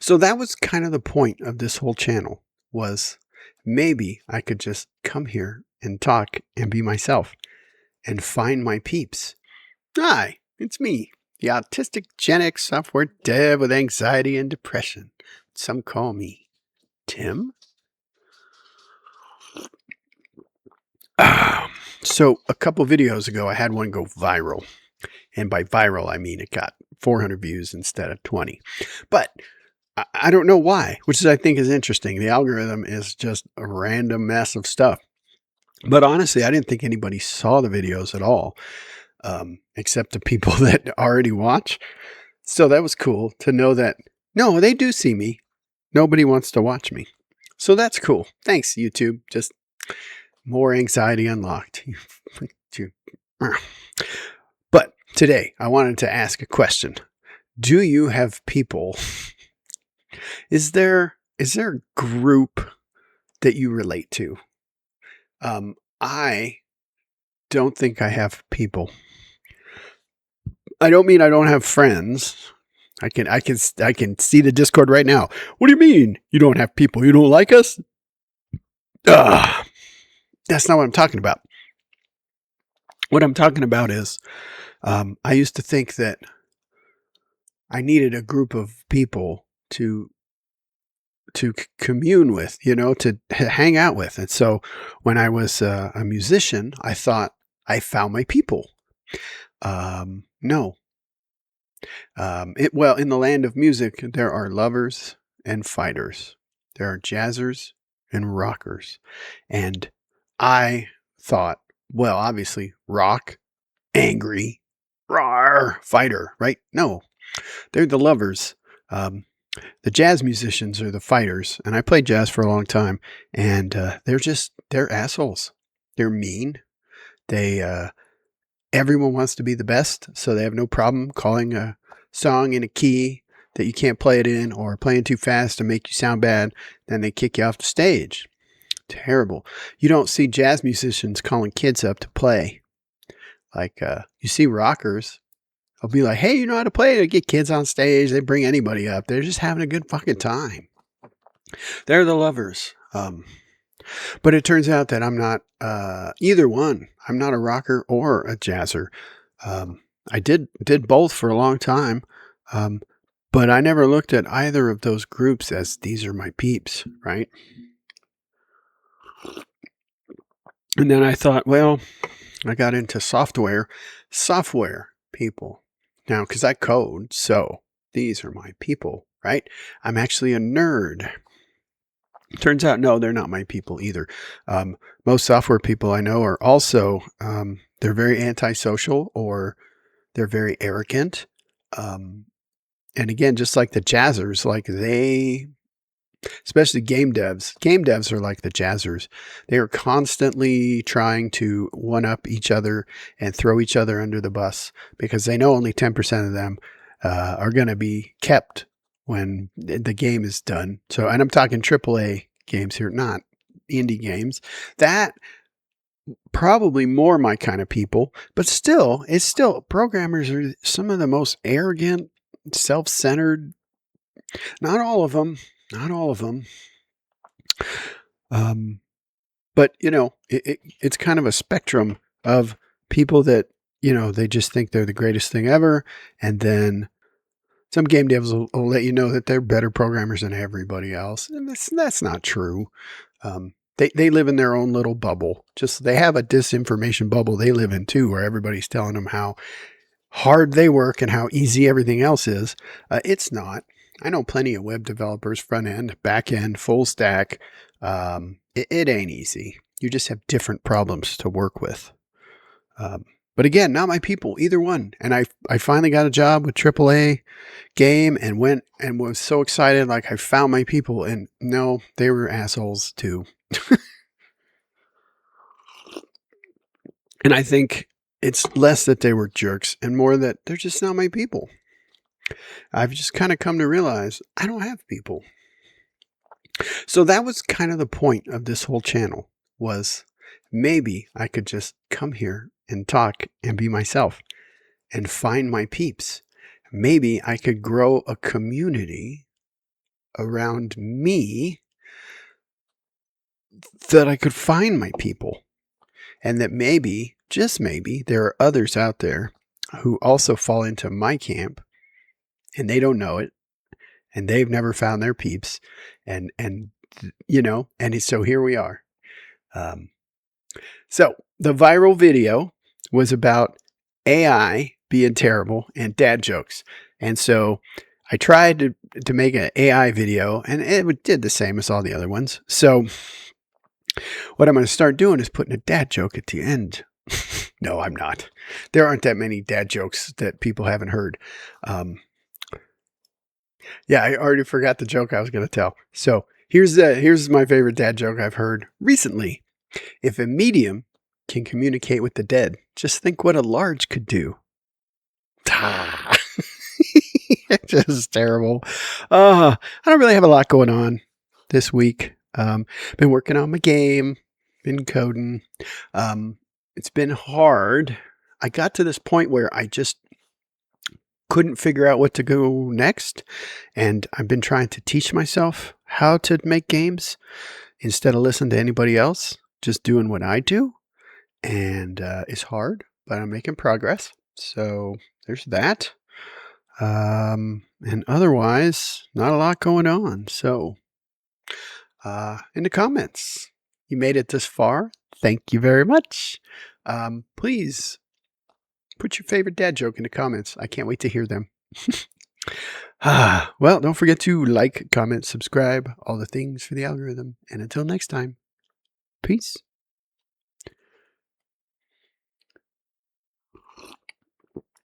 So that was kind of the point of this whole channel was maybe I could just come here and talk and be myself and find my peeps. Hi, it's me, the autistic Gen X software dev with anxiety and depression. Some call me Tim. So a couple videos ago, I had one go viral. And by viral, I mean it got 400 views instead of 20. But I don't know why, which is, I think, is interesting. The algorithm is just a random mess of stuff. But honestly, I didn't think anybody saw the videos at all, except the people that already watch. So that was cool to know that, no, they do see me. Nobody wants to watch me. So that's cool. Thanks, YouTube. Just more anxiety unlocked. But today, I wanted to ask a question. Do you have people? Is there a group that you relate to? I don't think I have people. I don't mean I don't have friends. I can see the Discord right now. What do you mean you don't have people? You don't like us? That's not what I'm talking about. What I'm talking about is I used to think that I needed a group of people to commune with, to hang out with. And so when I was a musician, I thought I found my people. No. Well, in the land of music, there are lovers and fighters. There are jazzers and rockers. And I thought, well, obviously, rock, angry, rawr, fighter, right? No, they're the lovers. The jazz musicians are the fighters, and I played jazz for a long time, and they're assholes. They're mean. Everyone wants to be the best, so they have no problem calling a song in a key that you can't play it in or playing too fast to make you sound bad. Then they kick you off the stage. Terrible. You don't see jazz musicians calling kids up to play. Like you see rockers. I'll be like, hey, you know how to play? They get kids on stage. They bring anybody up. They're just having a good fucking time. They're the lovers. But it turns out that I'm not either one. I'm not a rocker or a jazzer. I did both for a long time. But I never looked at either of those groups as these are my peeps, right? And then I thought, well, I got into software people. Now, because I code, so these are my people, right? I'm actually a nerd. Turns out, no, they're not my people either. Most software people I know are also, they're very antisocial or they're very arrogant. And again, just like the jazzers, like especially game devs are like the jazzers. They are constantly trying to one up each other and throw each other under the bus because they know only 10% of them are going to be kept when the game is done. So, and I'm talking AAA games here, not indie games. That probably more my kind of people, but still, programmers are some of the most arrogant, self-centered. Not all of them. But it's kind of a spectrum of people that, they just think they're the greatest thing ever. And then some game devs will let you know that they're better programmers than everybody else. And that's not true. They live in their own little bubble. Just they have a disinformation bubble they live in too, where everybody's telling them how hard they work and how easy everything else is. It's not. I know plenty of web developers, front end, back end, full stack. It ain't easy. You just have different problems to work with. But again, not my people, either one. And I finally got a job with AAA game and went and was so excited. Like I found my people, and no, they were assholes too. And I think it's less that they were jerks and more that they're just not my people. I've just kind of come to realize I don't have people. So that was kind of the point of this whole channel was maybe I could just come here and talk and be myself and find my peeps. Maybe I could grow a community around me that I could find my people, and that maybe, just maybe, there are others out there who also fall into my camp and they don't know it and they've never found their peeps. And so here we are. Um, so the viral video was about AI being terrible and dad jokes. And so I tried to make an AI video and it did the same as all the other ones. So what I'm going to start doing is putting a dad joke at the end. No, I'm not. There aren't that many dad jokes that people haven't heard. Yeah, I already forgot the joke I was going to tell. So here's my favorite dad joke I've heard recently. If a medium can communicate with the dead, just think what a large could do. Ah. Just terrible. I don't really have a lot going on this week. Been working on my game, been coding. It's been hard. I got to this point where I just couldn't figure out what to go next. And I've been trying to teach myself how to make games instead of listening to anybody else, just doing what I do. And it's hard, but I'm making progress. So there's that. And otherwise, not a lot going on. So, in the comments, you made it this far. Thank you very much. Please put your favorite dad joke in the comments. I can't wait to hear them. Well, don't forget to like, comment, subscribe, all the things for the algorithm. And until next time, peace.